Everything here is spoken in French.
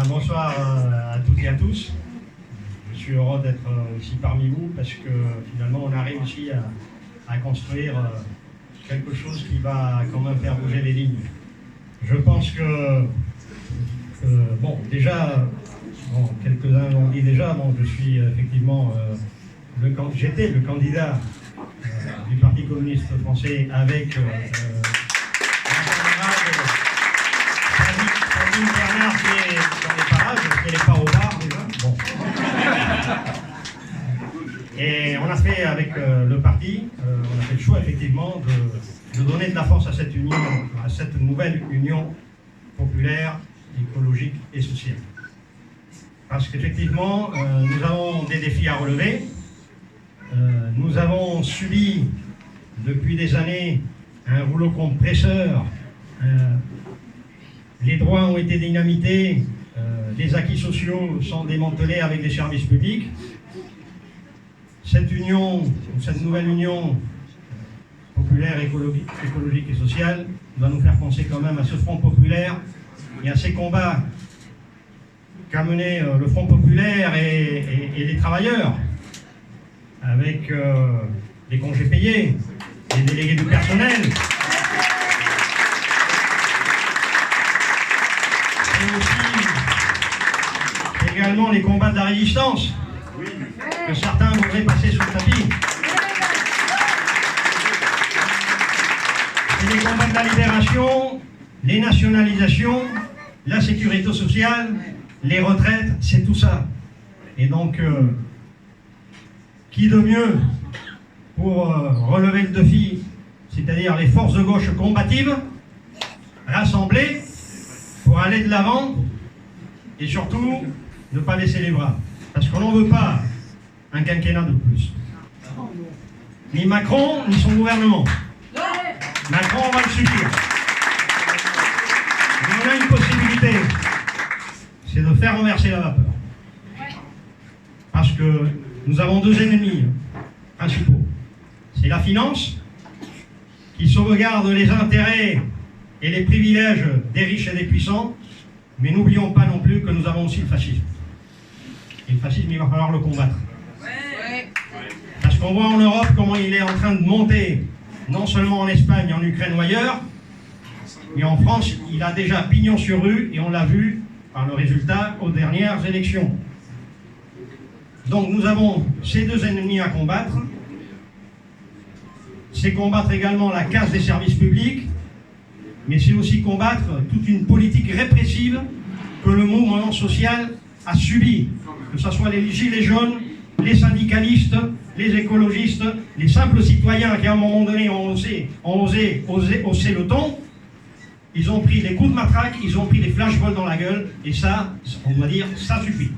Bonsoir à toutes et à tous. Je suis heureux d'être ici parmi vous parce que finalement on a réussi à construire quelque chose qui va quand même faire bouger les lignes. Je pense que, quelques-uns l'ont dit déjà, je suis effectivement, j'étais le candidat du Parti communiste français avec Bernard qui est dans les parages, parce qu'elle n'est pas au bar déjà. Bon. Et on a fait avec le parti, on a fait le choix effectivement de donner de la force à cette union, à cette nouvelle union populaire, écologique et sociale. Parce qu'effectivement, nous avons des défis à relever. Nous avons subi depuis des années un rouleau compresseur. Les droits ont été dynamités, les acquis sociaux sont démantelés avec les services publics. Cette union, cette nouvelle union populaire, écologique et sociale doit nous faire penser quand même à ce Front populaire et à ces combats qu'a mené le Front populaire et les travailleurs avec des congés payés, des délégués du personnel. Et aussi également les combats de la résistance que certains voudraient passer sous le tapis. C'est les combats de la libération, les nationalisations, la sécurité sociale, les retraites, c'est tout ça. Et donc, qui de mieux pour relever le défi, c'est-à-dire les forces de gauche combatives, rassemblées pour aller de l'avant et surtout ne pas baisser les bras. Parce qu'on n'en veut pas un quinquennat de plus. Ni Macron, ni son gouvernement. Macron va le subir. Mais on a une possibilité, c'est de faire renverser la vapeur. Parce que nous avons deux ennemis principaux. C'est la finance, qui sauvegarde les intérêts et les privilèges des riches et des puissants, mais n'oublions pas non plus que nous avons aussi le fascisme. Et le fascisme, il va falloir le combattre. Parce qu'on voit en Europe comment il est en train de monter, non seulement en Espagne, en Ukraine ou ailleurs, mais en France, il a déjà pignon sur rue, et on l'a vu par le résultat aux dernières élections. Donc nous avons ces deux ennemis à combattre. C'est combattre également la casse des services publics, mais c'est aussi combattre toute une politique répressive que le mouvement social a subi, que ce soit les gilets jaunes, les syndicalistes, les écologistes, les simples citoyens qui à un moment donné ont osé hausser le ton. Ils ont pris les coups de matraque, ils ont pris les flashballs dans la gueule, et ça, on doit dire, ça suffit.